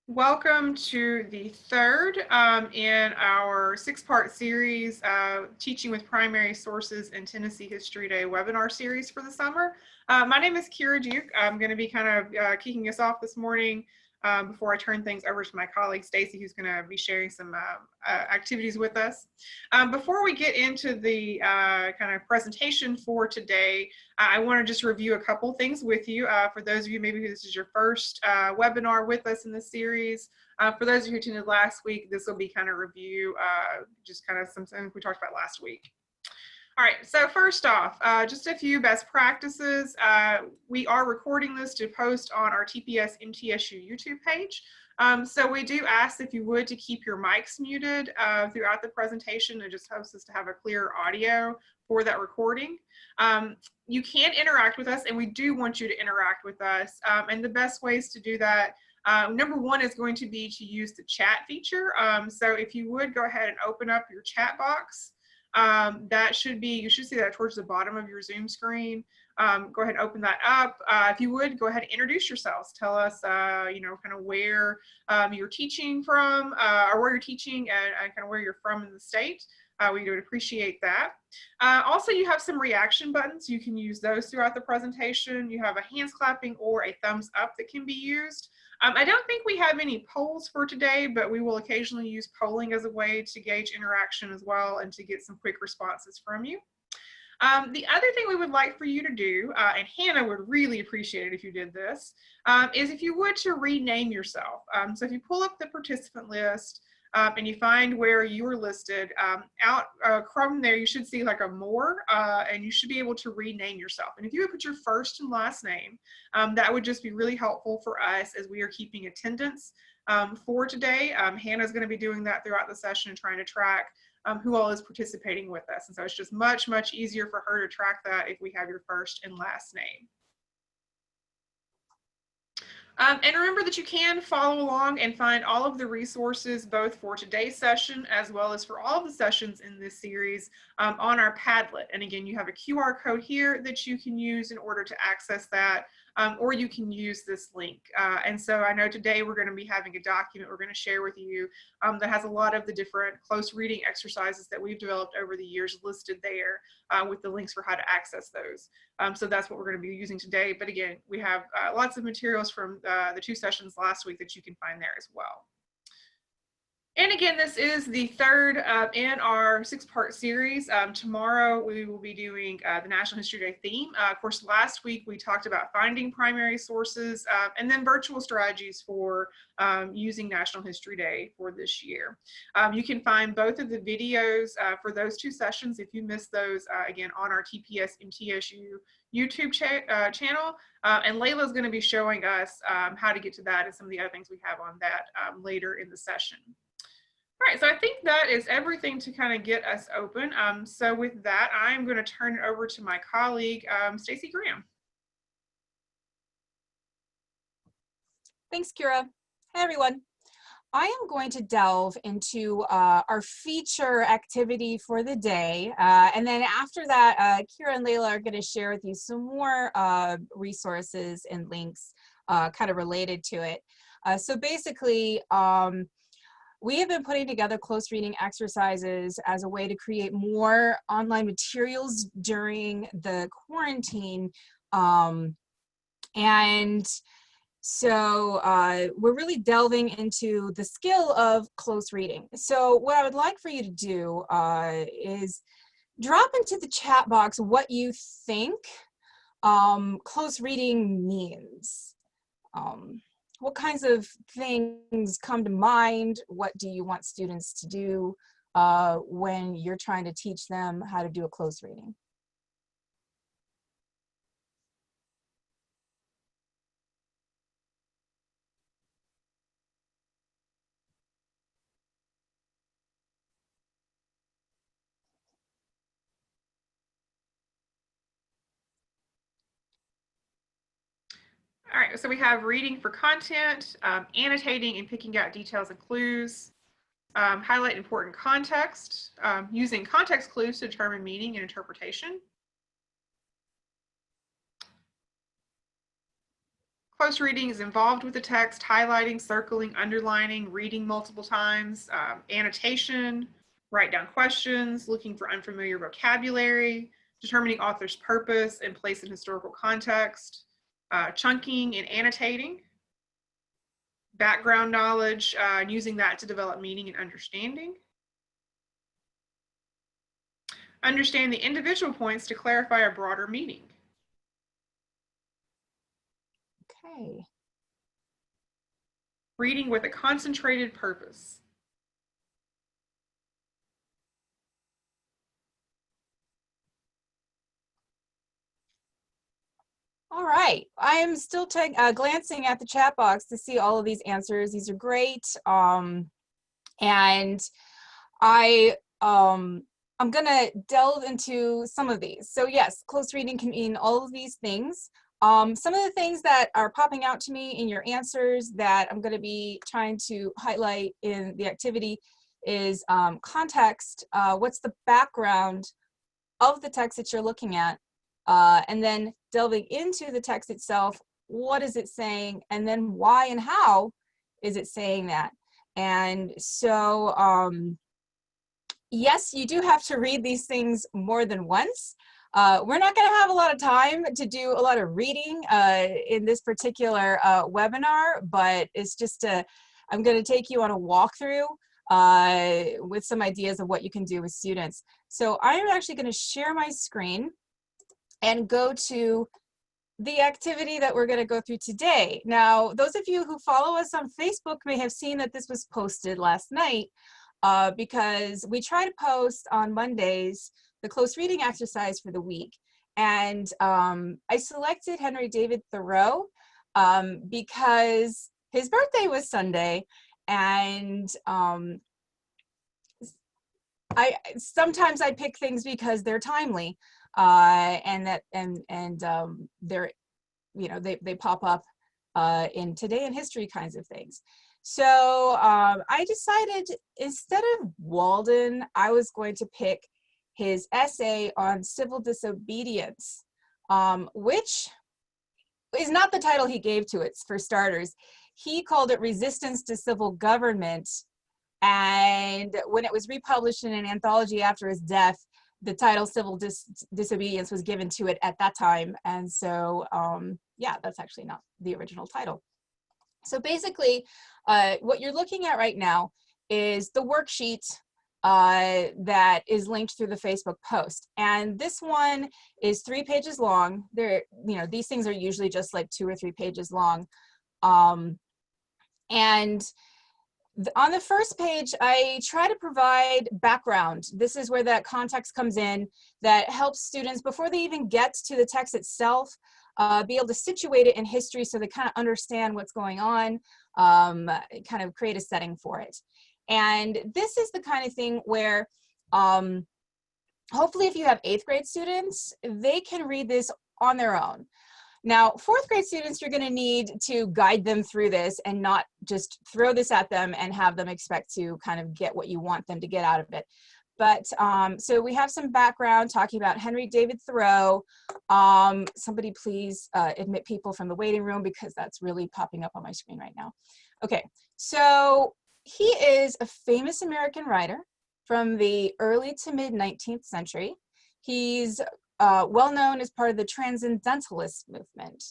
Welcome to the third in our six-part series, Teaching with Primary Sources in Tennessee History Day webinar series for the summer. My name is Kira Duke. I'm going to be kind of kicking us off this morning before I turn things over to my colleague Stacy, who's going to be sharing some activities with us. Before we get into the kind of presentation for today, I want to just review a couple things with you. For those of you, maybe this is your first webinar with us in this series. For those of you who attended last week, this will be kind of review, just kind of some things we talked about last week. All right, so first off, just a few best practices. We are recording this to post on our TPS MTSU YouTube page. So we do ask, if you would, to keep your mics muted throughout the presentation. It just helps us to have a clear audio for that recording. You can interact with us, and we do want you to interact with us. And the best ways to do that, number one is going to be to use the chat feature. So if you would go ahead and open up your chat box. That should be, you should see that towards the bottom of your Zoom screen. Go ahead and open that up. If you would, go ahead and introduce yourselves. Tell us, you know, kind of where you're teaching from, or where you're teaching, and kind of where you're from in the state. We would appreciate that. Also, you have some reaction buttons. You can use those throughout the presentation. You have a hands clapping or a thumbs up that can be used. I don't think we have any polls for today, but we will occasionally use polling as a way to gauge interaction as well and to get some quick responses from you. The other thing we would like for you to do, and Hannah would really appreciate it if you did this, is if you would to rename yourself. So if you pull up the participant list, and you find where you are listed, out from there you should see like a more, and you should be able to rename yourself. And if you would put your first and last name, that would just be really helpful for us as we are keeping attendance for today. Hannah's going to be doing that throughout the session and trying to track who all is participating with us. And so it's just much easier for her to track that if we have your first and last name. And remember that you can follow along and find all of the resources, both for today's session as well as for all of the sessions in this series, on our Padlet. And again, you have a QR code here that you can use in order to access that, or you can use this link. And so I know today we're going to be having a document we're going to share with you that has a lot of the different close reading exercises that we've developed over the years listed there, with the links for how to access those. So that's what we're going to be using today. But again, we have lots of materials from the two sessions last week that you can find there as well. And again, this is the third in our six-part series. Tomorrow we will be doing the National History Day theme. Of course, last week we talked about finding primary sources and then virtual strategies for using National History Day for this year. You can find both of the videos for those two sessions, if you missed those, again, on our TPS MTSU YouTube channel. And Layla is going to be showing us how to get to that and some of the other things we have on that later in the session. All right, so I think that is everything to kind of get us open. So with that, I'm going to turn it over to my colleague, Stacy Graham. Thanks, Kira. Hi, everyone. I am going to delve into our feature activity for the day. And then after that, Kira and Layla are going to share with you some more resources and links kind of related to it. So basically, we have been putting together close reading exercises as a way to create more online materials during the quarantine. And so we're really delving into the skill of close reading. So what I would like for you to do is drop into the chat box what you think close reading means. What kinds of things come to mind? What do you want students to do when you're trying to teach them how to do a close reading? All right, so we have reading for content, annotating and picking out details and clues, highlight important context, using context clues to determine meaning and interpretation, Close reading is involved with the text, highlighting, circling, underlining, reading multiple times. Annotation, write down questions, looking for unfamiliar vocabulary, determining author's purpose and place in historical context. Chunking and annotating. Background knowledge, and using that to develop meaning and understanding. Understand the individual points to clarify a broader meaning. Okay. Reading with a concentrated purpose. All right, I am still glancing at the chat box to see all of these answers. These are great. And I'm gonna delve into some of these. So yes, close reading can mean all of these things. Some of the things that are popping out to me in your answers that I'm gonna be trying to highlight in the activity is context. What's the background of the text that you're looking at? And then delving into the text itself, what is it saying? And then why and how is it saying that? And so, yes, you do have to read these things more than once. We're not going to have a lot of time to do a lot of reading in this particular webinar, but it's just I'm going to take you on a walkthrough with some ideas of what you can do with students. So I'm actually going to share my screen and go to the activity that we're going to go through today. Now, those of you who follow us on Facebook may have seen that this was posted last night because we try to post on Mondays the close reading exercise for the week. And I selected Henry David Thoreau because his birthday was Sunday, and sometimes I pick things because they're timely. They're, you know, they pop up in Today in History kinds of things. So I decided instead of Walden, I was going to pick his essay on civil disobedience, which is not the title he gave to it, for starters. He called it Resistance to Civil Government. And when it was republished in an anthology after his death, the title Civil Disobedience was given to it at that time. And so, yeah, that's actually not the original title. So basically, what you're looking at right now is the worksheet that is linked through the Facebook post. And this one is 3 pages long. They're, you know, these things are usually just like 2 or 3 pages long. And on the first page, I try to provide background. This is where that context comes in that helps students, before they even get to the text itself, be able to situate it in history so they kind of understand what's going on, kind of create a setting for it. And this is the kind of thing where hopefully if you have 8th grade students, they can read this on their own. Now, 4th grade students, you're going to need to guide them through this and not just throw this at them and have them expect to kind of get what you want them to get out of it. But so we have some background talking about Henry David Thoreau. Somebody please admit people from the waiting room because that's really popping up on my screen right now. Okay, so he is a famous American writer from the early to mid 19th century. He's well known as part of the Transcendentalist movement.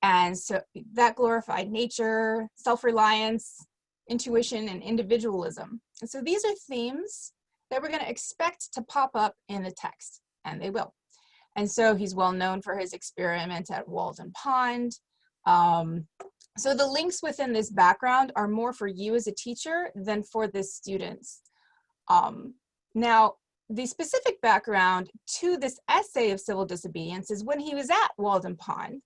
And so that glorified nature, self-reliance, intuition, and individualism. And so these are themes that we're going to expect to pop up in the text, and they will. And so he's well known for his experiment at Walden Pond. So the links within this background are more for you as a teacher than for the students. Now, the specific background to this essay of civil disobedience is when he was at Walden Pond,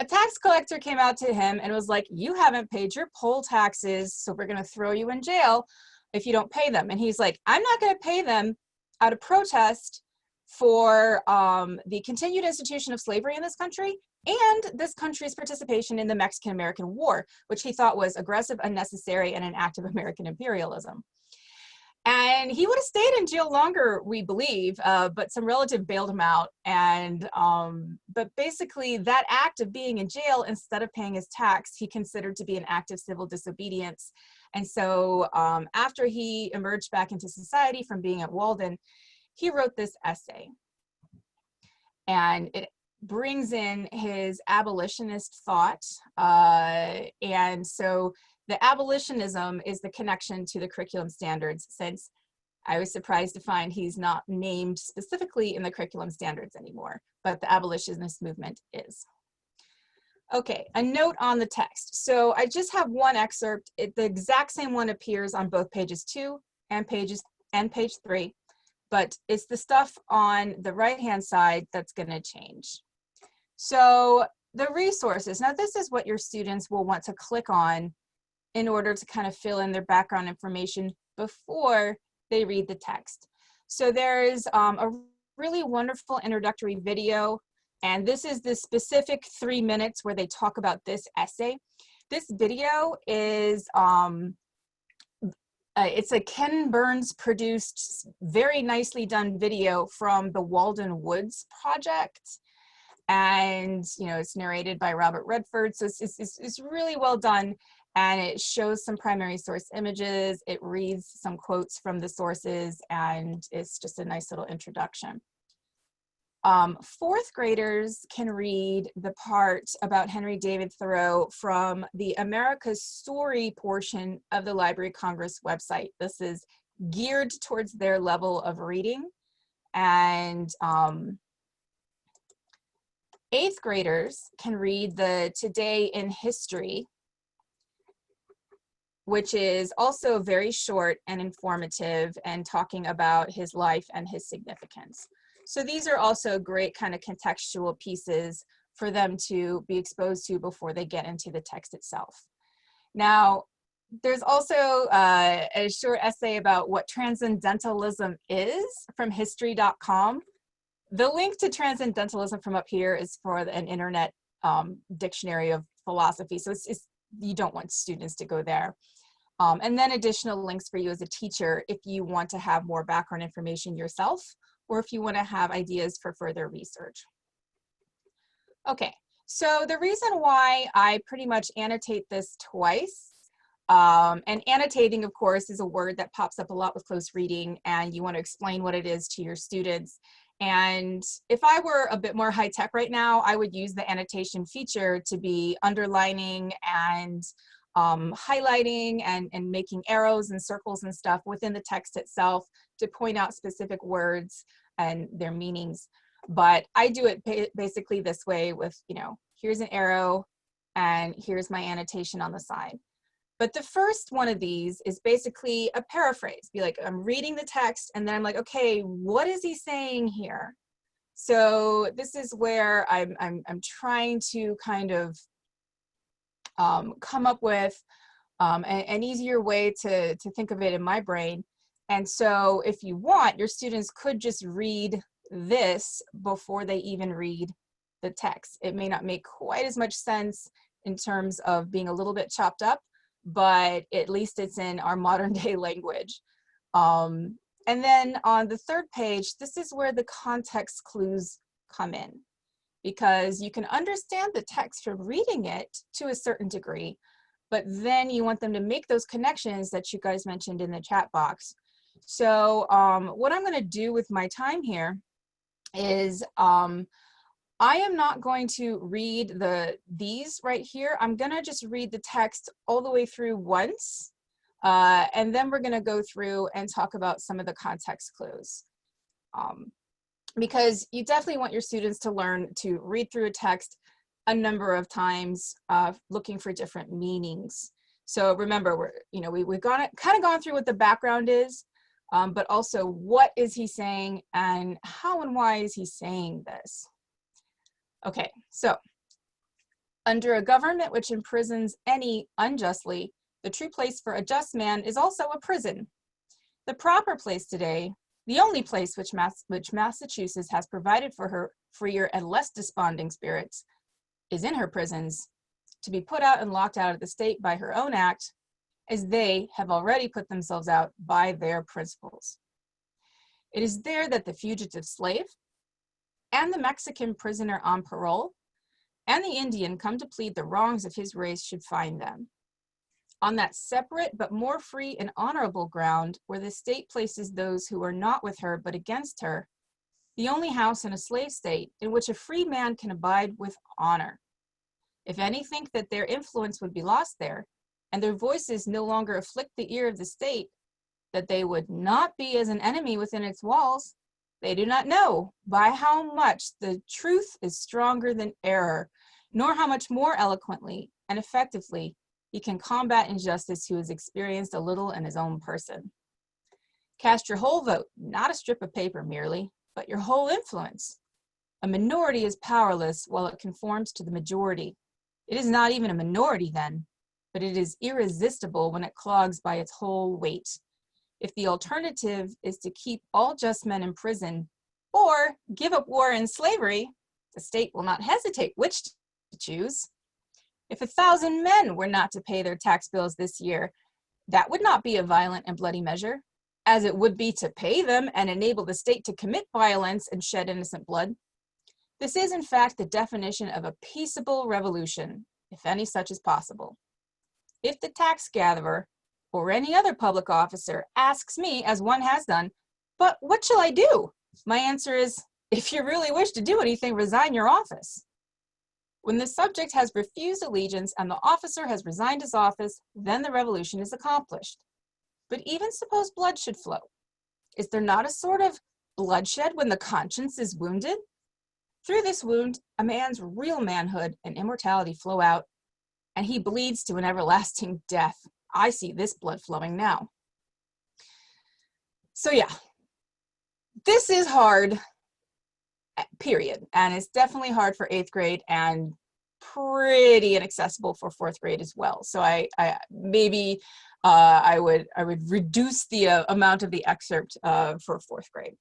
a tax collector came out to him and was like, you haven't paid your poll taxes, so we're going to throw you in jail if you don't pay them. And he's like, I'm not going to pay them out of protest for the continued institution of slavery in this country and this country's participation in the Mexican-American War, which he thought was aggressive, unnecessary, and an act of American imperialism. And he would have stayed in jail longer, we believe, but some relative bailed him out. And but basically that act of being in jail instead of paying his tax, he considered to be an act of civil disobedience. And so after he emerged back into society from being at Walden, he wrote this essay. And it brings in his abolitionist thought. And so the abolitionism is the connection to the curriculum standards, since I was surprised to find he's not named specifically in the curriculum standards anymore, but the abolitionist movement is. Okay, a note on the text. So I just have one excerpt. The exact same one appears on both pages 2 and page 3, but it's the stuff on the right-hand side that's going to change. So the resources. Now this is what your students will want to click on in order to kind of fill in their background information before they read the text. So there's a really wonderful introductory video, and this is the specific 3 minutes where they talk about this essay. This video is, it's a Ken Burns produced, very nicely done video from the Walden Woods Project. And, you know, it's narrated by Robert Redford. So it's really well done. And it shows some primary source images. It reads some quotes from the sources, and it's just a nice little introduction. Fourth graders can read the part about Henry David Thoreau from the America's Story portion of the Library of Congress website. This is geared towards their level of reading. And eighth graders can read the Today in History, which is also very short and informative and talking about his life and his significance. So these are also great kind of contextual pieces for them to be exposed to before they get into the text itself. Now, there's also a short essay about what transcendentalism is from history.com. The link to transcendentalism from up here is for an internet dictionary of philosophy. So you don't want students to go there. And then additional links for you as a teacher if you want to have more background information yourself, or if you want to have ideas for further research. Okay, so the reason why I pretty much annotate this twice, and annotating, of course, is a word that pops up a lot with close reading, and you want to explain what it is to your students. And if I were a bit more high tech right now, I would use the annotation feature to be underlining and highlighting and making arrows and circles and stuff within the text itself to point out specific words and their meanings. But I do it basically this way with, you know, here's an arrow and here's my annotation on the side. But the first one of these is basically a paraphrase. Be like, I'm reading the text and then I'm like, okay, what is he saying here? So this is where I'm trying to kind of come up with an easier way to think of it in my brain. And so if you want, your students could just read this before they even read the text. It may not make quite as much sense in terms of being a little bit chopped up, but at least it's in our modern day language. And then on the third page, this is where the context clues come in, because you can understand the text from reading it to a certain degree, but then you want them to make those connections that you guys mentioned in the chat box. So what I'm going to do with my time here is I am not going to read these right here. I'm going to just read the text all the way through once, and then we're going to go through and talk about some of the context clues. Because you definitely want your students to learn to read through a text a number of times, looking for different meanings. So remember, we've kind of gone through what the background is, but also what is he saying and how and why is he saying this? Okay, so under a government which imprisons any unjustly, the true place for a just man is also a prison. The proper place today, the only place which Massachusetts has provided for her freer and less desponding spirits, is in her prisons, to be put out and locked out of the state by her own act, as they have already put themselves out by their principles. It is there that the fugitive slave and the Mexican prisoner on parole and the Indian come to plead the wrongs of his race should find them. On that separate but more free and honorable ground where the state places those who are not with her but against her, the only house in a slave state in which a free man can abide with honor. If any think that their influence would be lost there, and their voices no longer afflict the ear of the state, that they would not be as an enemy within its walls, they do not know by how much the truth is stronger than error, nor how much more eloquently and effectively he can combat injustice who has experienced a little in his own person. Cast your whole vote, not a strip of paper merely, but your whole influence. A minority is powerless while it conforms to the majority. It is not even a minority then, but it is irresistible when it clogs by its whole weight. If the alternative is to keep all just men in prison or give up war and slavery, the state will not hesitate which to choose. If 1,000 men were not to pay their tax bills this year, that would not be a violent and bloody measure, as it would be to pay them and enable the state to commit violence and shed innocent blood. This is, in fact, the definition of a peaceable revolution, if any such is possible. If the tax gatherer or any other public officer asks me, as one has done, but what shall I do? My answer is, if you really wish to do anything, resign your office. When the subject has refused allegiance and the officer has resigned his office, then the revolution is accomplished. But even suppose blood should flow. Is there not a sort of bloodshed when the conscience is wounded? Through this wound, a man's real manhood and immortality flow out, and he bleeds to an everlasting death. I see this blood flowing now. So yeah, this is hard, period. And it's definitely hard for 8th grade and pretty inaccessible for 4th grade as well. So I would reduce the amount of the excerpt for 4th grade.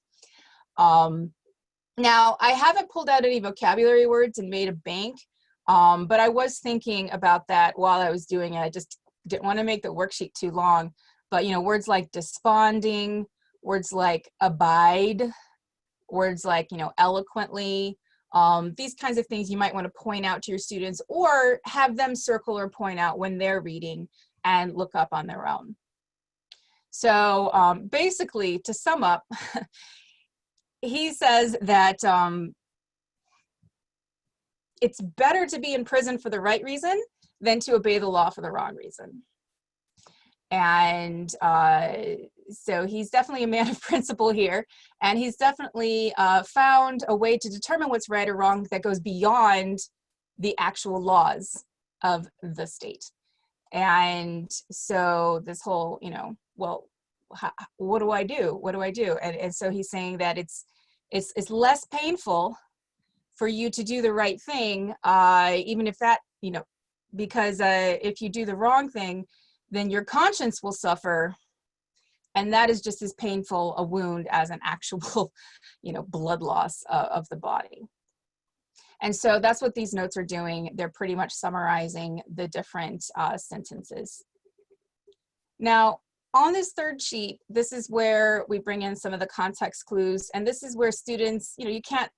Now, I haven't pulled out any vocabulary words and made a bank, but I was thinking about that while I was doing it. I just didn't want to make the worksheet too long, but words like desponding, words like abide, words like, eloquently, these kinds of things you might want to point out to your students or have them circle or point out when they're reading and look up on their own. So basically, to sum up, he says that it's better to be in prison for the right reason than to obey the law for the wrong reason. And so he's definitely a man of principle here, and he's definitely found a way to determine what's right or wrong that goes beyond the actual laws of the state. And so this whole, well, what do I do? What do I do? And so he's saying that it's less painful for you to do the right thing, even if that, because if you do the wrong thing, then your conscience will suffer. And that is just as painful a wound as an actual, blood loss of the body. And so that's what these notes are doing. They're pretty much summarizing the different sentences. Now, on this third sheet, this is where we bring in some of the context clues. And this is where students, you can't,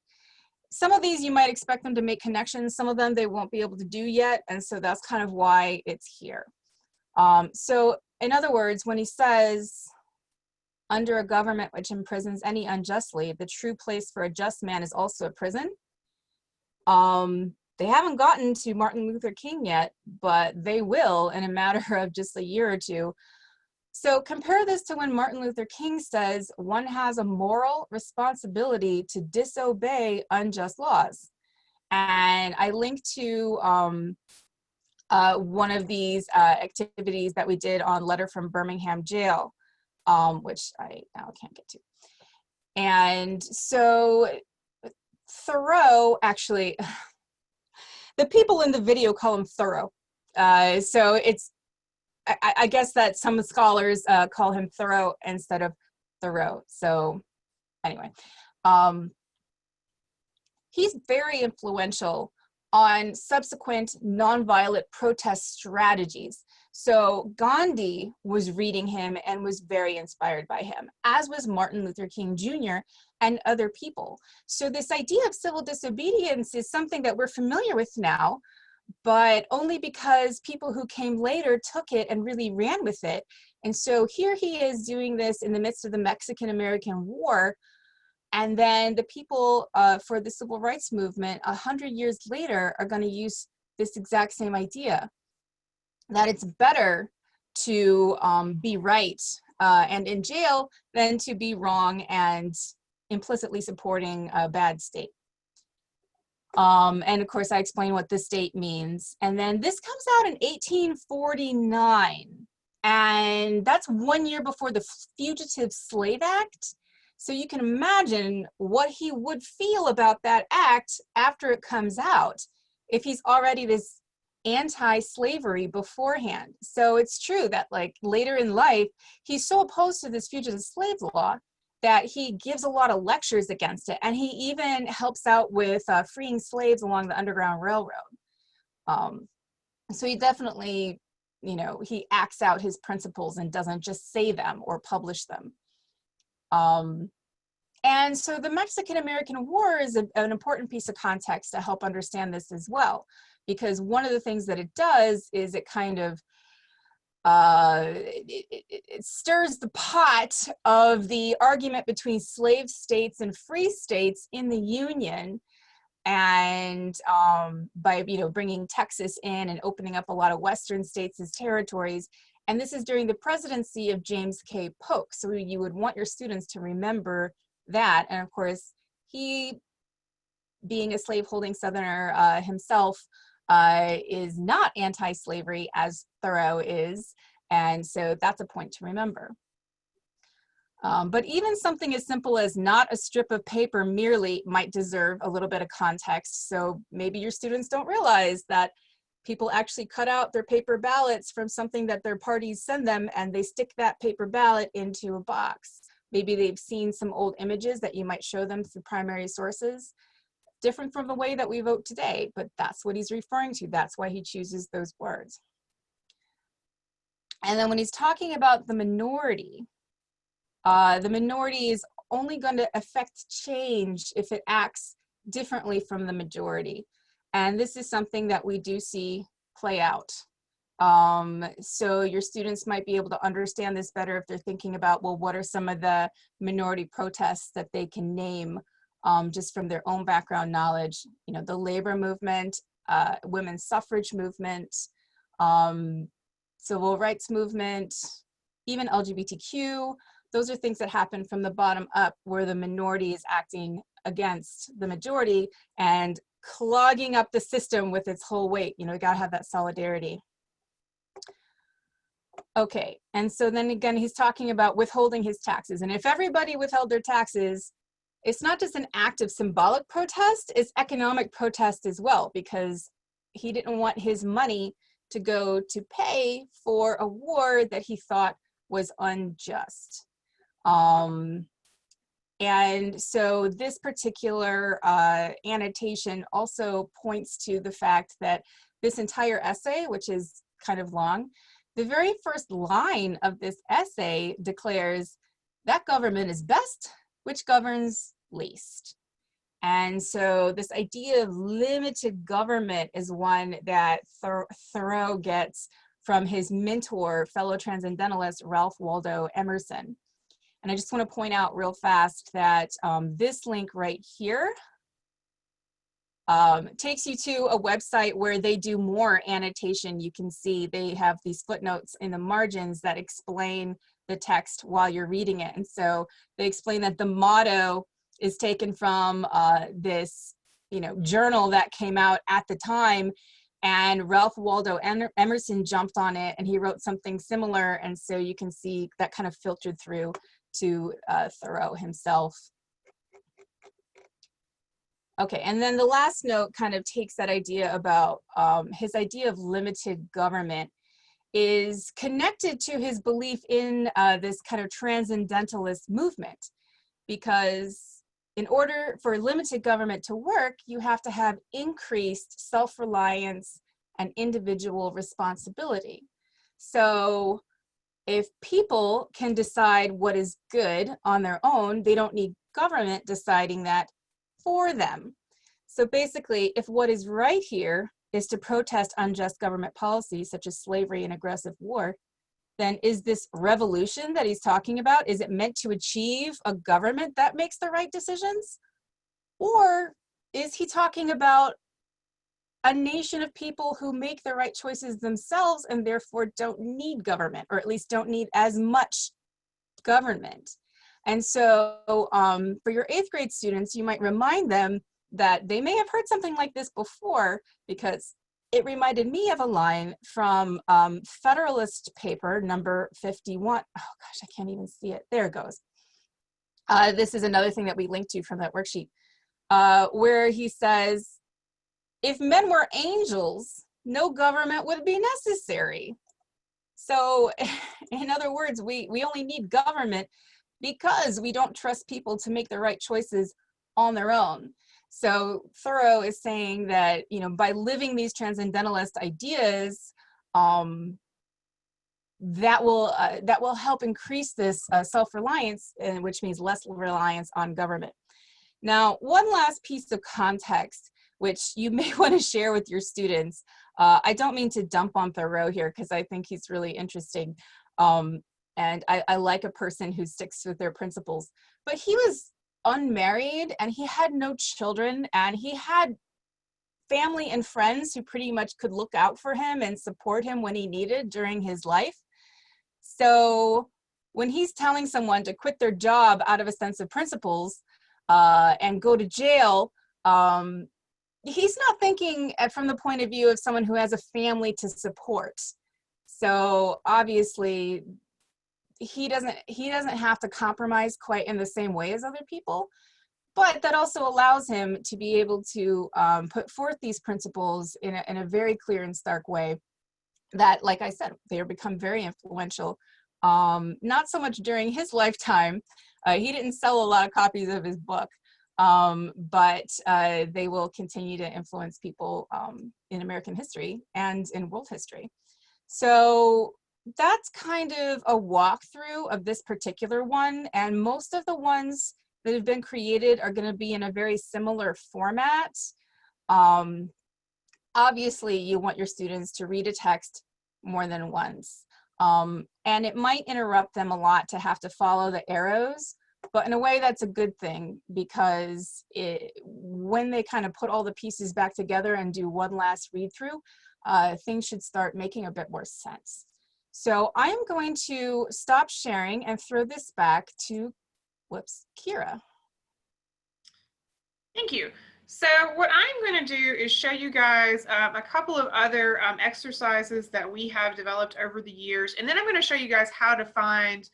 some of these you might expect them to make connections. Some of them they won't be able to do yet. And so that's kind of why it's here. So in other words, when he says, under a government which imprisons any unjustly, the true place for a just man is also a prison. They haven't gotten to Martin Luther King yet, but they will in a matter of just a year or two. So compare this to when Martin Luther King says one has a moral responsibility to disobey unjust laws. And I linked to one of these activities that we did on Letter from Birmingham Jail, which I now can't get to. And so Thoreau, actually, the people in the video call him Thoreau. So it's, I guess that some scholars call him Thoreau instead of Thoreau. So anyway, he's very influential on subsequent nonviolent protest strategies. So Gandhi was reading him and was very inspired by him, as was Martin Luther King Jr. and other people. So this idea of civil disobedience is something that we're familiar with now, but only because people who came later took it and really ran with it. And so here he is doing this in the midst of the Mexican-American War. And then the people for the civil rights movement 100 years later are going to use this exact same idea, that it's better to be right and in jail than to be wrong and implicitly supporting a bad state. And of course, I explain what the state means. And then this comes out in 1849. And that's 1 year before the Fugitive Slave Act. So you can imagine what he would feel about that act after it comes out, if he's already this anti-slavery beforehand. So it's true that like later in life, he's so opposed to this fugitive slave law that he gives a lot of lectures against it. And he even helps out with freeing slaves along the Underground Railroad. So he definitely, you know, he acts out his principles and doesn't just say them or publish them. And so the Mexican-American War is an important piece of context to help understand this as well, because one of the things that it does is it kind of it stirs the pot of the argument between slave states and free states in the Union. And by, you know, bringing Texas in and opening up a lot of Western states as territories. And this is during the presidency of James K. Polk. So you would want your students to remember that. And of course, he, being a slaveholding Southerner himself, is not anti-slavery as Thoreau is. And so that's a point to remember. But even something as simple as not a strip of paper merely might deserve a little bit of context. So maybe your students don't realize that people actually cut out their paper ballots from something that their parties send them, and they stick that paper ballot into a box. Maybe they've seen some old images that you might show them through primary sources, different from the way that we vote today, but that's what he's referring to. That's why he chooses those words. And then when he's talking about the minority is only going to affect change if it acts differently from the majority. And this is something that we do see play out. So your students might be able to understand this better if they're thinking about, well, what are some of the minority protests that they can name just from their own background knowledge? You know, the labor movement, women's suffrage movement, civil rights movement, even LGBTQ. Those are things that happen from the bottom up, where the minority is acting against the majority and clogging up the system with its whole weight. You know, we gotta have that solidarity. Okay, and so then again, he's talking about withholding his taxes. And if everybody withheld their taxes, it's not just an act of symbolic protest, it's economic protest as well, because he didn't want his money to go to pay for a war that he thought was unjust. And so this particular annotation also points to the fact that this entire essay, which is kind of long, the very first line of this essay declares that government is best, which governs least. And so this idea of limited government is one that Thoreau gets from his mentor, fellow transcendentalist Ralph Waldo Emerson. And I just want to point out real fast that this link right here takes you to a website where they do more annotation. You can see they have these footnotes in the margins that explain the text while you're reading it. And so they explain that the motto is taken from this, you know, journal that came out at the time, and Ralph Waldo Emerson jumped on it and he wrote something similar. And so you can see that kind of filtered through to Thoreau himself. Okay, and then the last note kind of takes that idea about his idea of limited government is connected to his belief in this kind of transcendentalist movement, because in order for limited government to work, you have to have increased self-reliance and individual responsibility. So if people can decide what is good on their own, they don't need government deciding that for them. So basically, if what is right here is to protest unjust government policies such as slavery and aggressive war, then is this revolution that he's talking about, is it meant to achieve a government that makes the right decisions? Or is he talking about a nation of people who make the right choices themselves and therefore don't need government, or at least don't need as much government? And so for your 8th grade students, you might remind them that they may have heard something like this before, because it reminded me of a line from Federalist paper number 51. Oh gosh, I can't even see it. There it goes. This is another thing that we linked to from that worksheet, where he says, if men were angels, no government would be necessary. So in other words, we only need government because we don't trust people to make the right choices on their own. So Thoreau is saying that, you know, by living these transcendentalist ideas, that will help increase this self-reliance, which means less reliance on government. Now, one last piece of context, which you may want to share with your students. I don't mean to dump on Thoreau here, because I think he's really interesting. And I like a person who sticks with their principles. But he was unmarried and he had no children, and he had family and friends who pretty much could look out for him and support him when he needed during his life. So when he's telling someone to quit their job out of a sense of principles and go to jail, he's not thinking from the point of view of someone who has a family to support. So obviously he doesn't have to compromise quite in the same way as other people, but that also allows him to be able to put forth these principles in a very clear and stark way that, like I said, they become very influential. Not so much during his lifetime. He didn't sell a lot of copies of his book, but they will continue to influence people in American history and in world history. So that's kind of a walkthrough of this particular one, and most of the ones that have been created are going to be in a very similar format. Obviously, you want your students to read a text more than once, and it might interrupt them a lot to have to follow the arrows, but in a way that's a good thing, because when they kind of put all the pieces back together and do one last read through, things should start making a bit more sense. So I'm going to stop sharing and throw this back to, Kira. Thank you. So what I'm going to do is show you guys a couple of other exercises that we have developed over the years, and then I'm going to show you guys how to find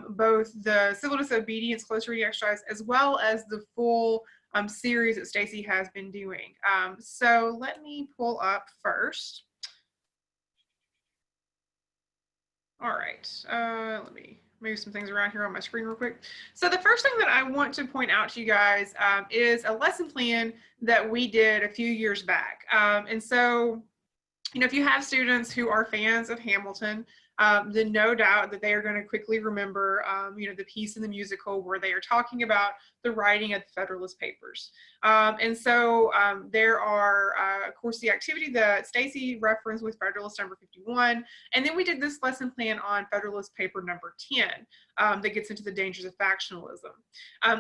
both the civil disobedience close reading exercise as well as the full series that Stacy has been doing. So let me pull up first. All right, let me move some things around here on my screen real quick. So the first thing that I want to point out to you guys is a lesson plan that we did a few years back. And so, you know, if you have students who are fans of Hamilton, then no doubt that they are going to quickly remember, you know, the piece in the musical where they are talking about the writing of the Federalist Papers. And so there are, of course, the activity that Stacy referenced with Federalist number 51. And then we did this lesson plan on Federalist paper number 10 that gets into the dangers of factionalism.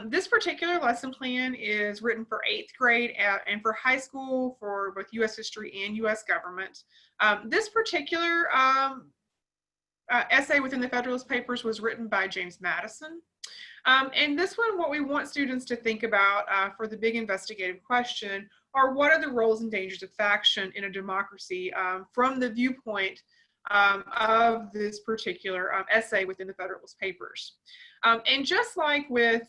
This particular lesson plan is written for 8th grade and for high school for both U.S. history and U.S. government. This particular essay within the Federalist Papers was written by James Madison. And this one, what we want students to think about for the big investigative question are, what are the roles and dangers of faction in a democracy from the viewpoint of this particular essay within the Federalist Papers. And just like with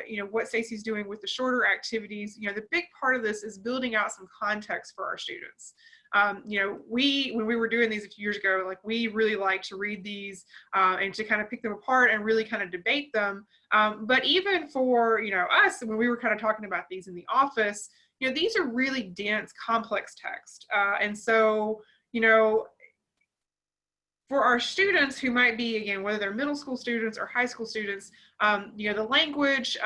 you know, what Stacy's doing with the shorter activities, you know, the big part of this is building out some context for our students. You know, when we were doing these a few years ago, like we really like to read these and to kind of pick them apart and really kind of debate them. But even for, you know, us, when we were kind of talking about these in the office, you know, these are really dense, complex text. And so, you know, for our students who might be, again, whether they're middle school students or high school students, you know, the language,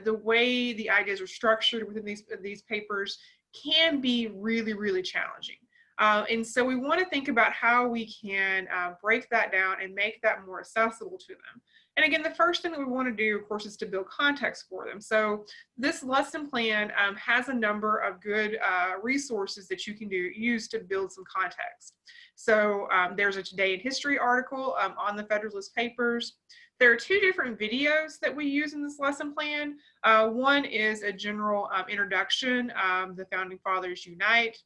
the way the ideas are structured within these papers can be really, really challenging. And so we want to think about how we can break that down and make that more accessible to them. And again, the first thing that we want to do, of course, is to build context for them. So this lesson plan has a number of good resources that you can use to build some context. So there's a Today in History article on the Federalist Papers. There are two different videos that we use in this lesson plan. One is a general introduction, the Founding Fathers Unite.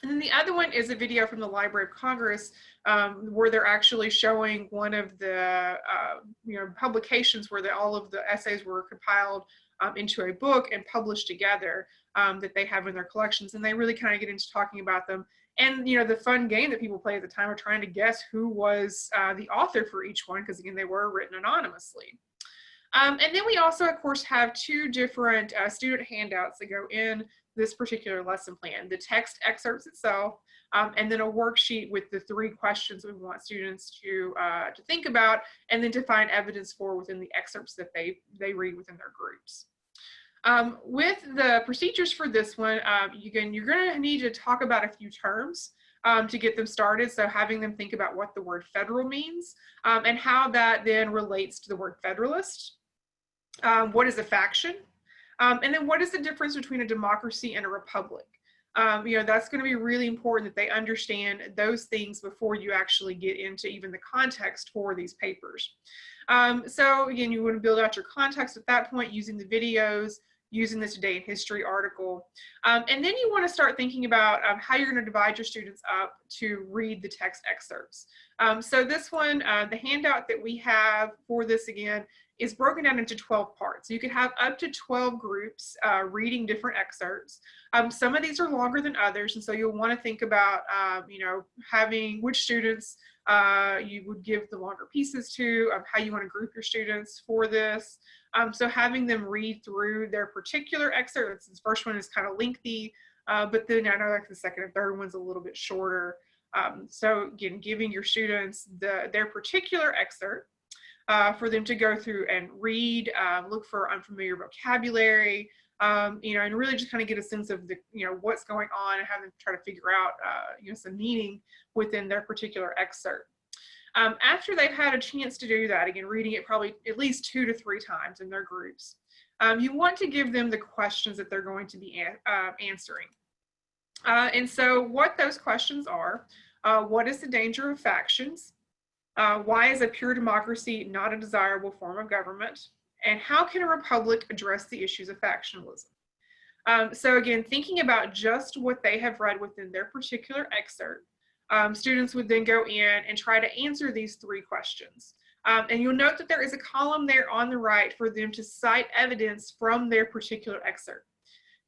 And then the other one is a video from the Library of Congress where they're actually showing one of the you know, publications where all of the essays were compiled into a book and published together that they have in their collections. And they really kind of get into talking about them. And, you know, the fun game that people play at the time of trying to guess who was the author for each one, because again, they were written anonymously. And then we also, of course, have two different student handouts that go in this particular lesson plan, the text excerpts itself, and then a worksheet with the 3 questions we want students to think about, and then to find evidence for within the excerpts that they read within their groups. With the procedures for this one, you're going to need to talk about a few terms to get them started. So having them think about what the word federal means and how that then relates to the word federalist. What is a faction? And then what is the difference between a democracy and a republic? You know, that's going to be really important that they understand those things before you actually get into even the context for these papers. So again, you want to build out your context at that point using the videos, using the Today in History article. And then you want to start thinking about how you're going to divide your students up to read the text excerpts. So this one, the handout that we have for this again, is broken down into 12 parts. You could have up to 12 groups reading different excerpts. Some of these are longer than others, and so you'll want to think about, you know, having which students you would give the longer pieces to, how you want to group your students for this. So having them read through their particular excerpts. This first one is kind of lengthy, but then I know like the second and third one's a little bit shorter. So again, giving your students their particular excerpt for them to go through and read, look for unfamiliar vocabulary, you know, and really just kind of get a sense of the, you know, what's going on and have them try to figure out, you know, some meaning within their particular excerpt. After they've had a chance to do that, again, reading it probably at least 2 to 3 times in their groups, you want to give them the questions that they're going to be answering. And so what those questions are, what is the danger of factions? Why is a pure democracy not a desirable form of government? And how can a republic address the issues of factionalism? So again, thinking about just what they have read within their particular excerpt, students would then go in and try to answer these 3 questions. And you'll note that there is a column there on the right for them to cite evidence from their particular excerpt.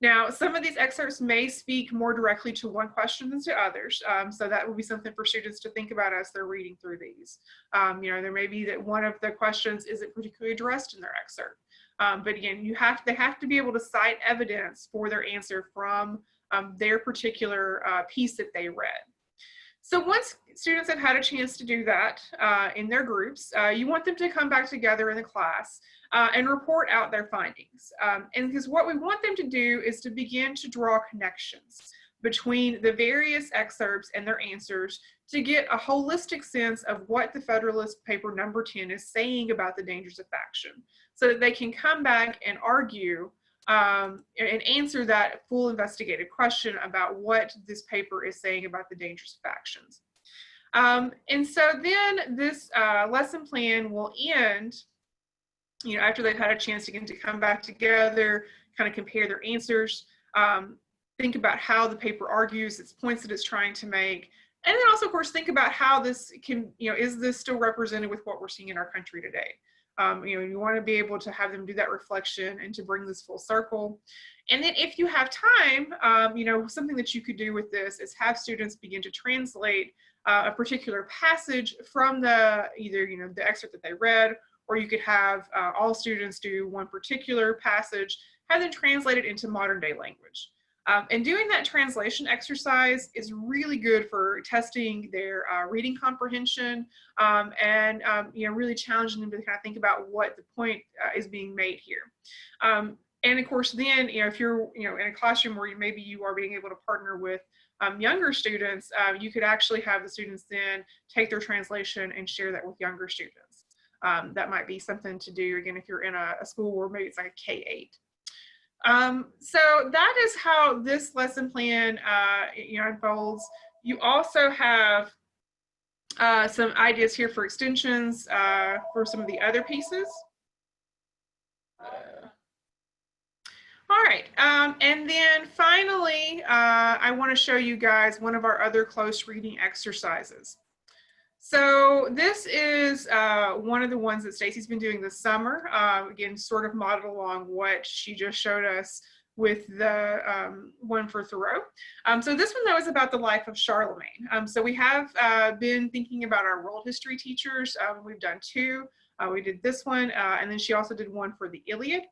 Now, some of these excerpts may speak more directly to one question than to others. So that would be something for students to think about as they're reading through these. You know, there may be that one of the questions isn't particularly addressed in their excerpt. But again, they have to be able to cite evidence for their answer from their particular piece that they read. So once students have had a chance to do that in their groups, you want them to come back together in the class and report out their findings. And because what we want them to do is to begin to draw connections between the various excerpts and their answers to get a holistic sense of what the Federalist paper number 10 is saying about the dangers of faction, so that they can come back and argue and answer that full investigative question about what this paper is saying about the dangers of factions. And so then this lesson plan will end, you know, after they've had a chance again to come back together, kind of compare their answers, think about how the paper argues its points that it's trying to make, and then also, of course, think about how this can, you know, is this still represented with what we're seeing in our country today? You want to be able to have them do that reflection and to bring this full circle. And then if you have time, something that you could do with this is have students begin to translate a particular passage from the excerpt that they read, or you could have all students do one particular passage, have them translate it into modern day language. And doing that translation exercise is really good for testing their reading comprehension and really challenging them to kind of think about what the point is being made here. And of course, then if you're in a classroom where maybe you are being able to partner with younger students, you could actually have the students then take their translation and share that with younger students. That might be something to do, again, if you're in a school where maybe it's like a K-8. So that is how this lesson plan unfolds. You also have some ideas here for extensions for some of the other pieces. All right, and then finally, I want to show you guys one of our other close reading exercises. So this is one of the ones that Stacy's been doing this summer, again, sort of modeled along what she just showed us with the one for Thoreau. So this one, though, is about the life of Charlemagne. So we have been thinking about our world history teachers. We've done two. We did this one, and then she also did one for the Iliad.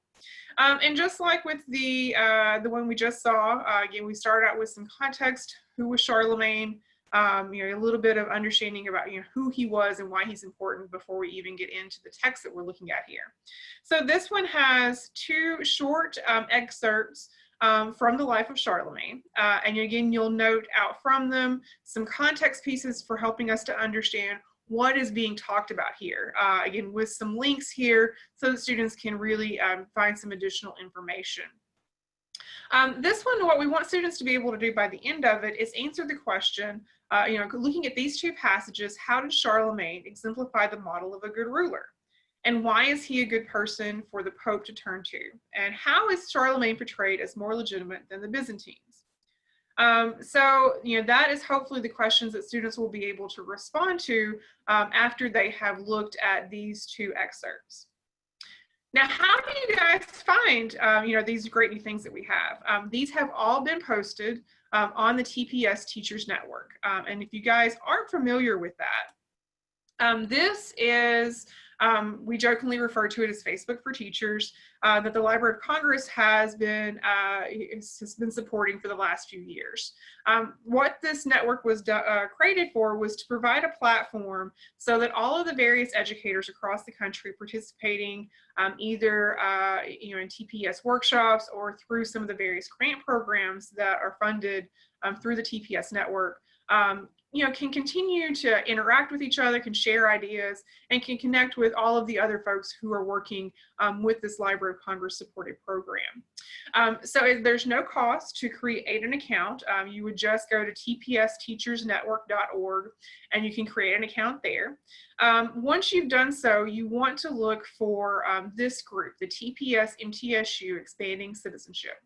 And just like with the one we just saw, again, we started out with some context. Who was Charlemagne? A little bit of understanding about who he was and why he's important before we even get into the text that we're looking at here. So this one has two short excerpts from the life of Charlemagne. And again, you'll note out from them some context pieces for helping us to understand what is being talked about here. Again, with some links here so that students can really find some additional information. This one, what we want students to be able to do by the end of it is answer the question, looking at these two passages, how did Charlemagne exemplify the model of a good ruler? And why is he a good person for the Pope to turn to? And how is Charlemagne portrayed as more legitimate than the Byzantines? That is hopefully the questions that students will be able to respond to after they have looked at these two excerpts. Now, how do you guys find, these great new things that we have? These have all been posted on the TPS Teachers Network. And if you guys aren't familiar with that, this is, we jokingly refer to it as Facebook for Teachers, that the Library of Congress has been supporting for the last few years. What this network was created for was to provide a platform so that all of the various educators across the country participating either in TPS workshops or through some of the various grant programs that are funded through the TPS network, can continue to interact with each other, can share ideas, and can connect with all of the other folks who are working with this Library of Congress supported program. So there's no cost to create an account. You would just go to tpsteachersnetwork.org and you can create an account there. Once you've done so, you want to look for this group, the TPS MTSU Expanding Citizenship.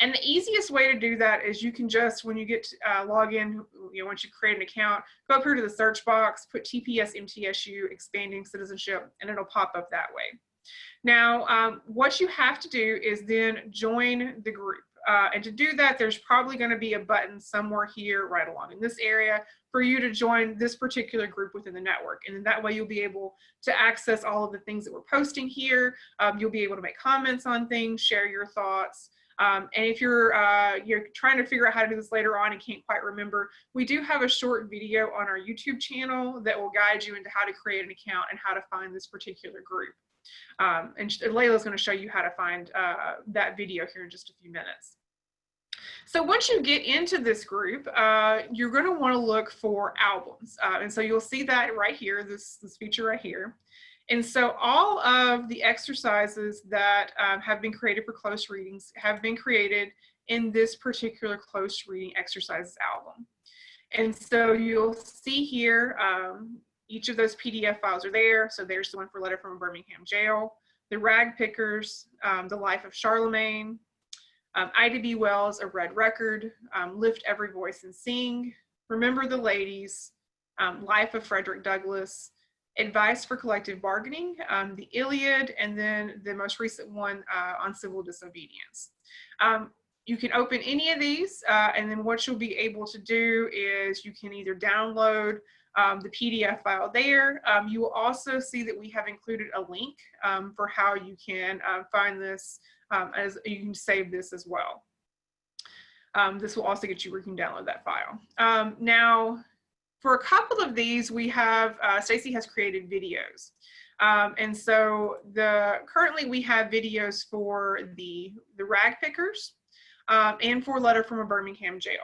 And the easiest way to do that is you can just, when you get to log in, once you create an account, go up here to the search box, put TPS MTSU Expanding Citizenship, and it'll pop up that way. Now, what you have to do is then join the group. And to do that, there's probably going to be a button somewhere here right along in this area for you to join this particular group within the network. And then that way you'll be able to access all of the things that we're posting here. You'll be able to make comments on things, share your thoughts. And if you're trying to figure out how to do this later on and can't quite remember, we do have a short video on our YouTube channel that will guide you into how to create an account and how to find this particular group. And Layla's going to show you how to find that video here in just a few minutes. So once you get into this group, you're going to want to look for albums. And so you'll see that right here, this feature right here. And so all of the exercises that have been created for close readings have been created in this particular close reading exercises album. And so you'll see here, each of those PDF files are there. So there's the one for Letter from a Birmingham Jail, the Rag Pickers, the Life of Charlemagne, Ida B. Wells, A Red Record, Lift Every Voice and Sing, Remember the Ladies, Life of Frederick Douglass, Advice for Collective Bargaining, the Iliad, and then the most recent one on civil disobedience. You can open any of these, and then what you'll be able to do is you can either download the PDF file there. You will also see that we have included a link for how you can find this, as you can save this as well. This will also get you where you can download that file. Now, for a couple of these, we have, Stacy has created videos. And so currently we have videos for the rag pickers and for Letter from a Birmingham Jail.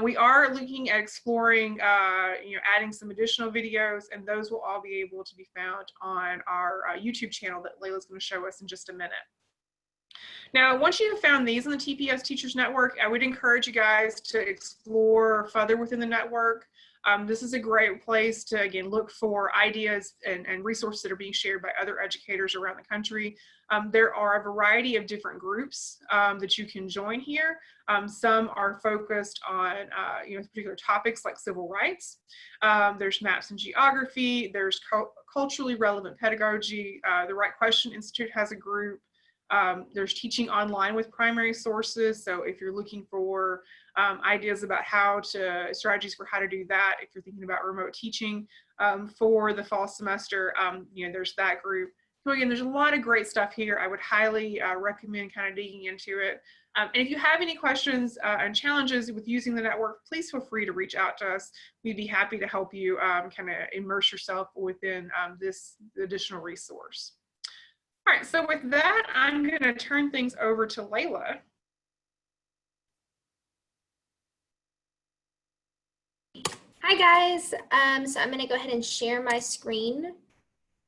We are looking at exploring, adding some additional videos, and those will all be able to be found on our YouTube channel that Layla's going to show us in just a minute. Now, once you have found these in the TPS Teachers Network, I would encourage you guys to explore further within the network. This is a great place to, again, look for ideas and resources that are being shared by other educators around the country. There are a variety of different groups that you can join here. Some are focused on particular topics like civil rights. There's maps and geography. There's culturally relevant pedagogy. The Right Question Institute has a group. There's teaching online with primary sources. So if you're looking for ideas about strategies for how to do that, if you're thinking about remote teaching for the fall semester, there's that group. So again, there's a lot of great stuff here. I would highly recommend kind of digging into it. And if you have any questions and challenges with using the network, please feel free to reach out to us. We'd be happy to help you kind of immerse yourself within this additional resource. All right, so with that, I'm going to turn things over to Layla. Hi guys, so I'm going to go ahead and share my screen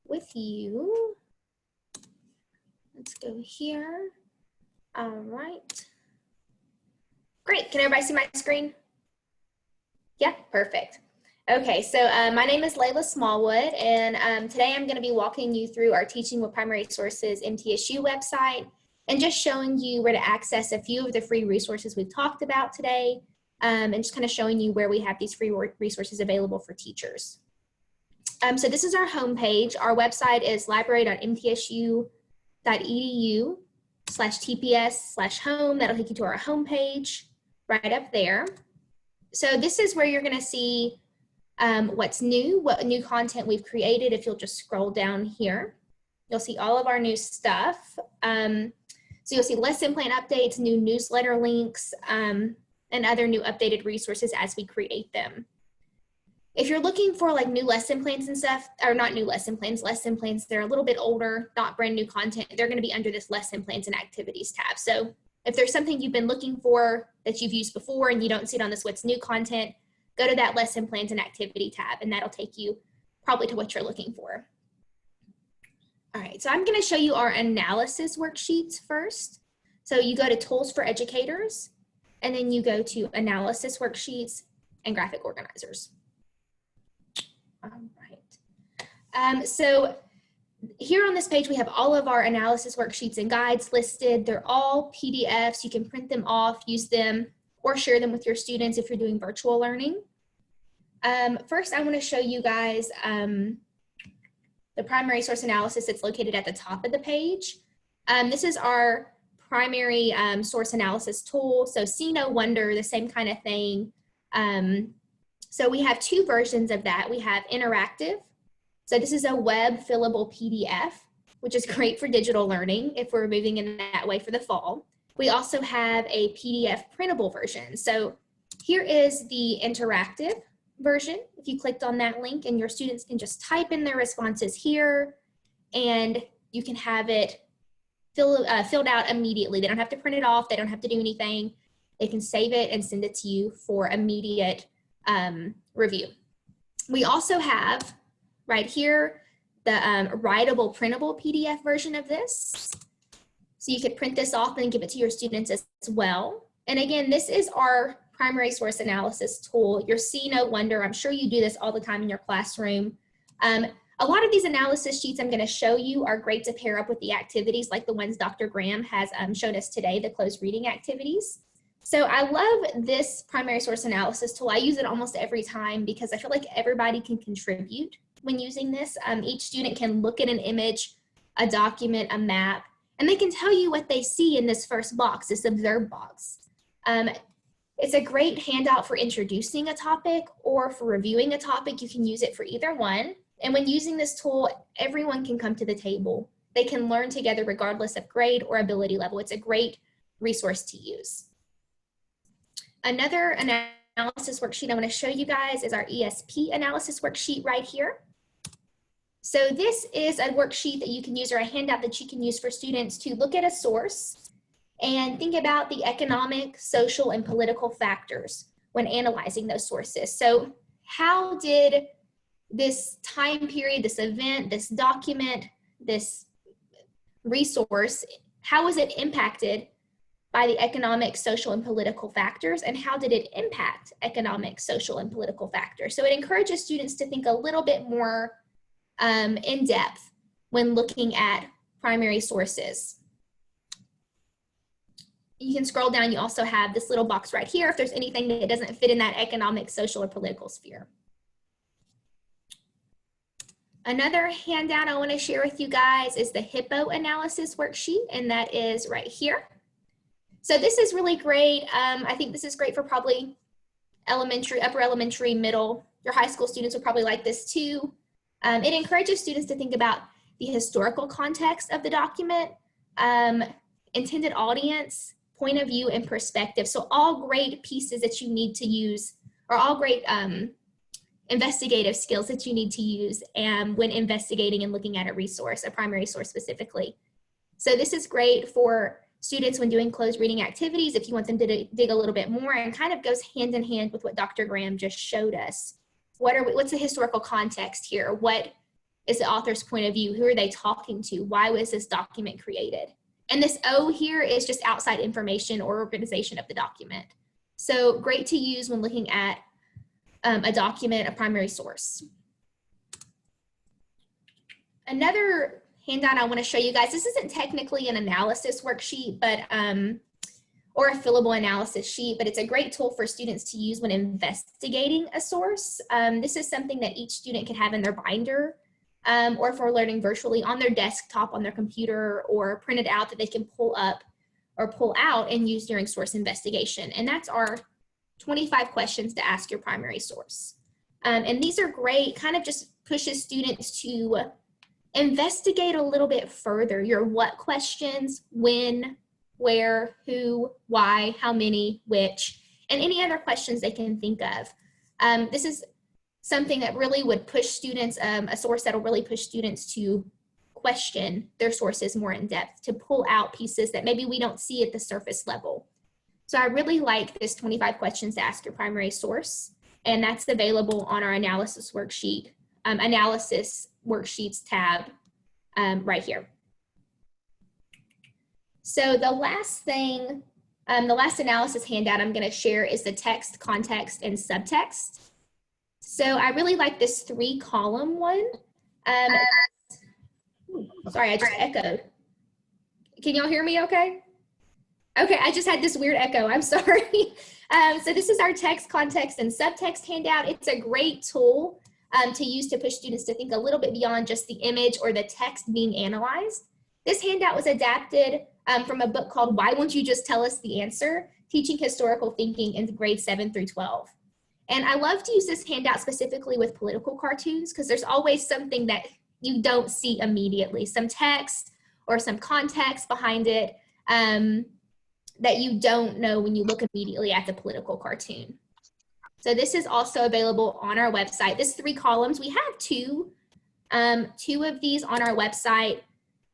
with you. Let's go here. All right. Great, can everybody see my screen? Yeah, perfect. Okay, so my name is Layla Smallwood, and today I'm going to be walking you through our Teaching with Primary Sources MTSU website and just showing you where to access a few of the free resources we've talked about today, and just kind of showing you where we have these free resources available for teachers. So this is our homepage. Our website is library.mtsu.edu/TPS/home. That'll take you to our homepage right up there. So this is where you're going to see what's new, what new content we've created. If you'll just scroll down here, you'll see all of our new stuff. So you'll see lesson plan updates, new newsletter links, and other new updated resources as we create them. If you're looking for like new lesson plans and stuff, or not new lesson plans, they're a little bit older, not brand new content, they're going to be under this lesson plans and activities tab. So if there's something you've been looking for that you've used before and you don't see it on this what's new content, go to that lesson plans and activity tab, and that'll take you probably to what you're looking for. All right, so I'm going to show you our analysis worksheets first. So you go to Tools for Educators, and then you go to Analysis Worksheets and Graphic Organizers. All right. So here on this page, we have all of our analysis worksheets and guides listed. They're all PDFs. You can print them off, use them, or share them with your students if you're doing virtual learning. First, I want to show you guys the primary source analysis that's located at the top of the page. This is our primary source analysis tool. So see no wonder, the same kind of thing. So we have two versions of that. We have interactive. So this is a web fillable PDF, which is great for digital learning if we're moving in that way for the fall. We also have a PDF printable version. So here is the interactive version. If you clicked on that link, and your students can just type in their responses here, and you can have it filled out immediately. They don't have to print it off. They don't have to do anything. They can save it and send it to you for immediate review. We also have right here the writable printable PDF version of this. So you could print this off and give it to your students as well. And again, this is our primary source analysis tool. Your See No Wonder, I'm sure you do this all the time in your classroom. A lot of these analysis sheets I'm going to show you are great to pair up with the activities like the ones Dr. Graham has showed us today, the closed reading activities. So I love this primary source analysis tool. I use it almost every time because I feel like everybody can contribute when using this. Each student can look at an image, a document, a map, and they can tell you what they see in this first box, this observe box. It's a great handout for introducing a topic or for reviewing a topic. You can use it for either one. And when using this tool, everyone can come to the table. They can learn together regardless of grade or ability level. It's a great resource to use. Another analysis worksheet I want to show you guys is our ESP analysis worksheet right here. So this is a worksheet that you can use, or a handout that you can use for students to look at a source and think about the economic, social, and political factors when analyzing those sources. So how did this time period, this event, this document, this resource, how was it impacted by the economic, social, and political factors, and how did it impact economic, social, and political factors? So it encourages students to think a little bit more in depth when looking at primary sources. You can scroll down, you also have this little box right here if there's anything that doesn't fit in that economic, social, or political sphere. Another handout I want to share with you guys is the HIPPO analysis worksheet, and that is right here. So this is really great. I think this is great for probably elementary, upper elementary, middle. Your high school students will probably like this too. It encourages students to think about the historical context of the document, intended audience, point of view, and perspective. So all great pieces that you need to use, or all great investigative skills that you need to use when investigating and looking at a resource, a primary source specifically. So this is great for students when doing closed reading activities, if you want them to dig a little bit more, and kind of goes hand in hand with what Dr. Graham just showed us. What's the historical context here? What is the author's point of view? Who are they talking to? Why was this document created? And this O here is just outside information or organization of the document. So great to use when looking at a document, a primary source. Another handout I want to show you guys, this isn't technically an analysis worksheet, but or a fillable analysis sheet, but it's a great tool for students to use when investigating a source. This is something that each student can have in their binder, or if we're learning virtually on their desktop, on their computer, or printed out that they can pull up or pull out and use during source investigation. And that's our 25 questions to ask your primary source. And these are great, kind of just pushes students to investigate a little bit further. Your what questions, when, where, who, why, how many, which, and any other questions they can think of. This is something that really would push students, a source that will really push students to question their sources more in depth, to pull out pieces that maybe we don't see at the surface level. So I really like this 25 questions to ask your primary source, and that's available on our analysis worksheet, analysis worksheets tab right here. So the last thing, the last analysis handout I'm going to share is the text, context, and subtext. So I really like this 3-column one. Sorry, I just echoed. Can y'all hear me okay? Okay, I just had this weird echo, I'm sorry. So this is our text, context, and subtext handout. It's a great tool to use to push students to think a little bit beyond just the image or the text being analyzed. This handout was adapted from a book called Why Won't You Just Tell Us the Answer? Teaching Historical Thinking in grades 7 through 12. And I love to use this handout specifically with political cartoons because there's always something that you don't see immediately, some text or some context behind it that you don't know when you look immediately at the political cartoon. So this is also available on our website. This 3 columns, we have two of these on our website.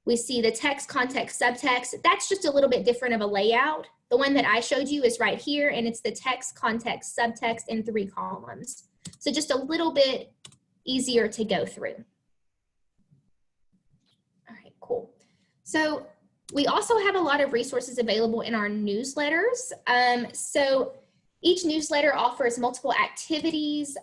We see the text, context, subtext. That's just a little bit different of a layout. The one that I showed you is right here, and it's the text, context, subtext in 3 columns. So just a little bit easier to go through. All right, cool. So we also have a lot of resources available in our newsletters. So each newsletter offers multiple activities,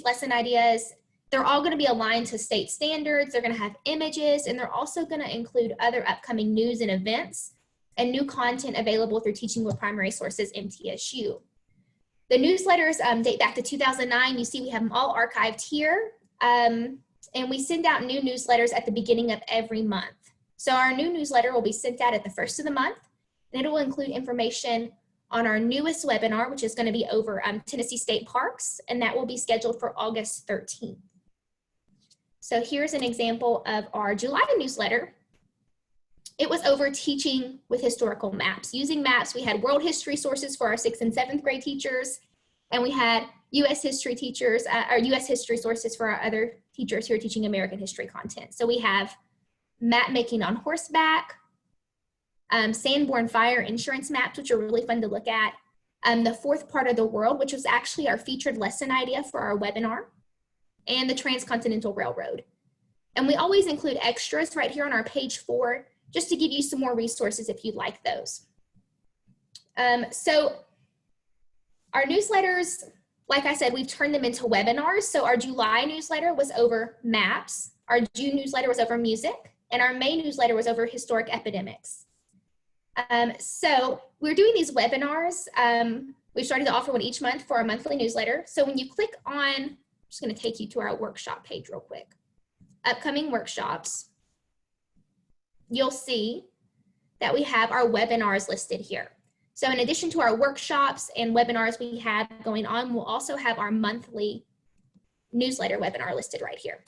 lesson ideas. They're all going to be aligned to state standards. They're going to have images, and they're also going to include other upcoming news and events and new content available through Teaching with Primary Sources MTSU. The newsletters date back to 2009. You see we have them all archived here. And we send out new newsletters at the beginning of every month. So our new newsletter will be sent out at the first of the month, and it will include information on our newest webinar, which is going to be over Tennessee State Parks, and that will be scheduled for August 13th. So here's an example of our July newsletter. It was over teaching with historical maps. Using maps, we had world history sources for our 6th and 7th grade teachers, and we had U.S. history teachers, or U.S. history sources for our other teachers who are teaching American history content. So we have map making on horseback, Sanborn fire insurance maps, which are really fun to look at, the fourth part of the world, which was actually our featured lesson idea for our webinar, and the Transcontinental Railroad. And we always include extras right here on our page 4, just to give you some more resources if you'd like those. So our newsletters, like I said, we've turned them into webinars. So our July newsletter was over maps, our June newsletter was over music, and our May newsletter was over historic epidemics. So we're doing these webinars. We've started to offer one each month for our monthly newsletter. So when you click on, I'm just going to take you to our workshop page real quick. Upcoming workshops, you'll see that we have our webinars listed here. So in addition to our workshops and webinars we have going on, we'll also have our monthly newsletter webinar listed right here.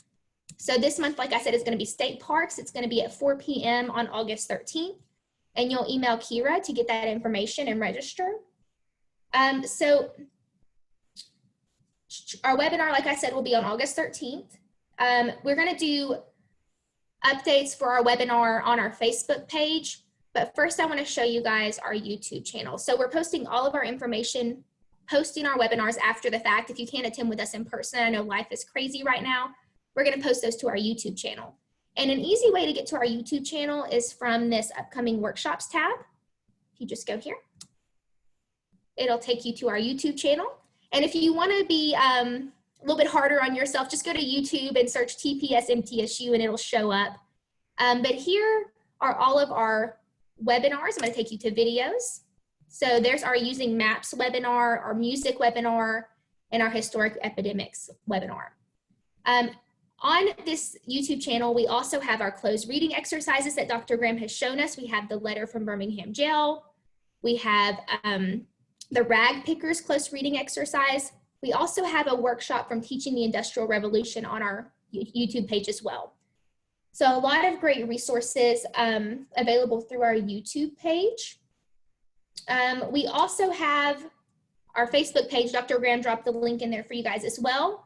So this month, like I said, is going to be State Parks. It's going to be at 4 p.m. on August 13th. And you'll email Kira to get that information and register. So our webinar, like I said, will be on August 13th. We're going to do updates for our webinar on our Facebook page. But first, I want to show you guys our YouTube channel. So we're posting all of our information, posting our webinars after the fact. If you can't attend with us in person, I know life is crazy right now. We're going to post those to our YouTube channel. And an easy way to get to our YouTube channel is from this upcoming workshops tab. If you just go here, it'll take you to our YouTube channel. And if you want to be a little bit harder on yourself, just go to YouTube and search TPS MTSU and it'll show up. But here are all of our webinars. I'm going to take you to videos. So there's our Using Maps webinar, our music webinar, and our Historic Epidemics webinar. On this YouTube channel, we also have our closed reading exercises that Dr. Graham has shown us. We have the letter from Birmingham Jail. We have the Rag Pickers close reading exercise. We also have a workshop from Teaching the Industrial Revolution on our YouTube page as well. So a lot of great resources available through our YouTube page. We also have our Facebook page. Dr. Graham dropped the link in there for you guys as well.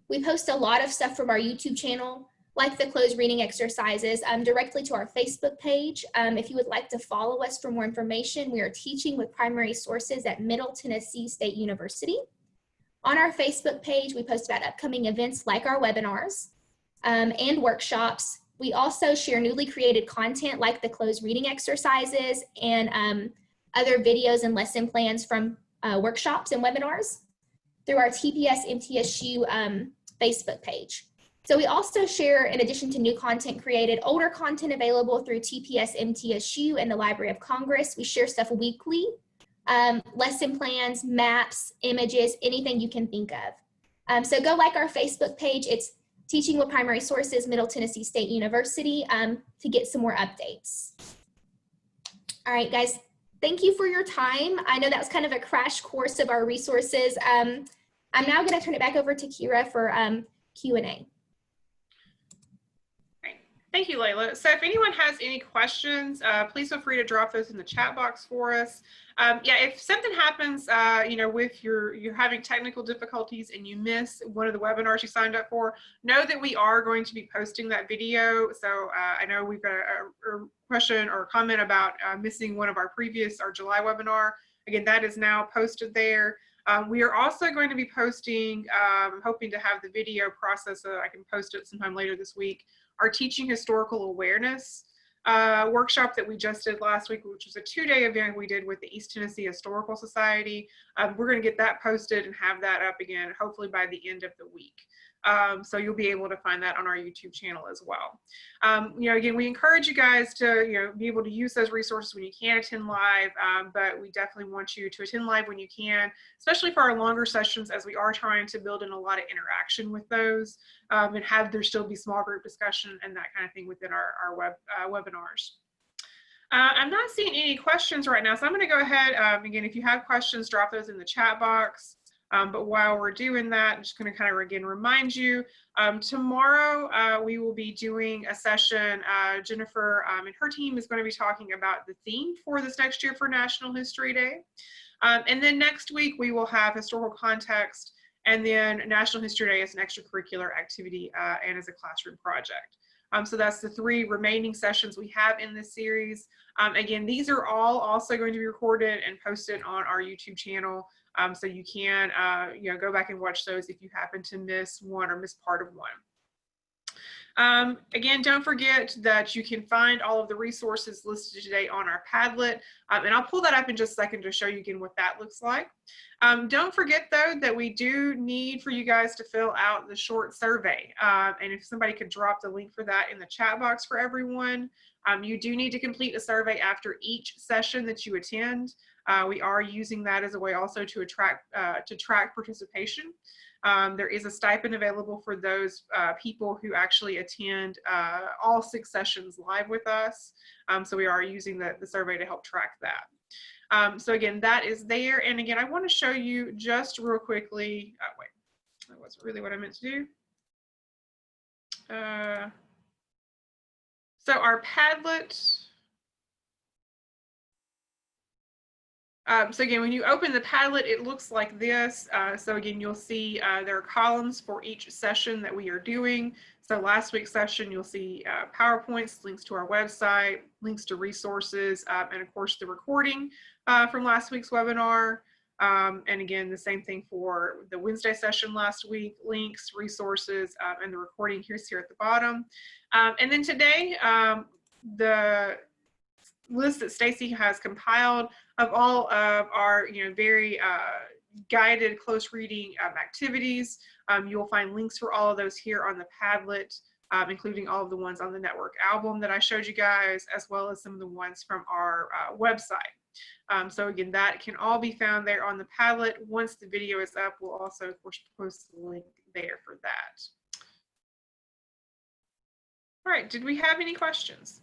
We post a lot of stuff from our YouTube channel, like the closed reading exercises, directly to our Facebook page. If you would like to follow us for more information, we are teaching with primary sources at Middle Tennessee State University. On our Facebook page, we post about upcoming events like our webinars and workshops. We also share newly created content like the closed reading exercises and other videos and lesson plans from workshops and webinars through our TPS MTSU Facebook page. So we also share, in addition to new content created, older content available through TPS MTSU and the Library of Congress. We share stuff weekly, lesson plans, maps, images, anything you can think of. So go like our Facebook page. It's Teaching with Primary Sources, Middle Tennessee State University, to get some more updates. All right, guys, thank you for your time. I know that was kind of a crash course of our resources. I'm now going to turn it back over to Kira for Q&A. Thank you, Layla. So if anyone has any questions, please feel free to drop those in the chat box for us. Yeah, if something happens, you know, with you're having technical difficulties and you miss one of the webinars you signed up for, know that we are going to be posting that video. So I know we've got a question or a comment about missing one of our July webinar. Again, that is now posted there. We are also going to be posting, hoping to have the video process so I can post it sometime later this week, our Teaching Historical Awareness workshop that we just did last week, which was a 2-day event we did with the East Tennessee Historical Society. We're going to get that posted and have that up again, hopefully by the end of the week. So you'll be able to find that on our YouTube channel as well. Again, we encourage you guys to, be able to use those resources when you can attend live, but we definitely want you to attend live when you can, especially for our longer sessions, as we are trying to build in a lot of interaction with those, and have there still be small group discussion and that kind of thing within our webinars. I'm not seeing any questions right now, so I'm going to go ahead. Again, if you have questions, drop those in the chat box. But while we're doing that, I'm just going to kind of again remind you, tomorrow we will be doing a session. Jennifer and her team is going to be talking about the theme for this next year for National History Day. And then next week we will have historical context, and then National History Day as an extracurricular activity and as a classroom project. So that's the 3 remaining sessions we have in this series. Again, these are all also going to be recorded and posted on our YouTube channel. So you can, go back and watch those if you happen to miss one or miss part of one. Again, don't forget that you can find all of the resources listed today on our Padlet. And I'll pull that up in just a second to show you again what that looks like. Don't forget, though, that we do need for you guys to fill out the short survey. And if somebody could drop the link for that in the chat box for everyone. You do need to complete a survey after each session that you attend. We are using that as a way also to track participation. There is a stipend available for those people who actually attend all 6 sessions live with us. So we are using the survey to help track that. So again, that is there. And again, I want to show you just real quickly. Wait, that wasn't really what I meant to do. So our Padlet. So again, when you open the Padlet, it looks like this. So again, you'll see there are columns for each session that we are doing. So last week's session, you'll see PowerPoints, links to our website, links to resources, and of course the recording from last week's webinar. And again, the same thing for the Wednesday session last week, links, resources, and the recording here at the bottom. And then today, the list that Stacy has compiled of all of our very guided close reading activities. You'll find links for all of those here on the Padlet, including all of the ones on the network album that I showed you guys, as well as some of the ones from our website. So again, that can all be found there on the Padlet. Once the video is up, we'll also of course post the link there for that. All right, did we have any questions?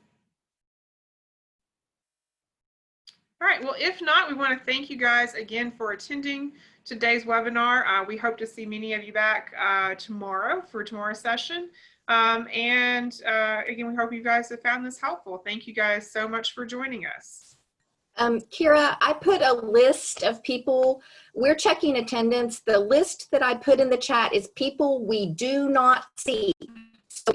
All right, well, if not, we want to thank you guys again for attending today's webinar. We hope to see many of you back tomorrow for tomorrow's session. Again, we hope you guys have found this helpful. Thank you guys so much for joining us. Kira, I put a list of people. We're checking attendance. The list that I put in the chat is people we do not see. So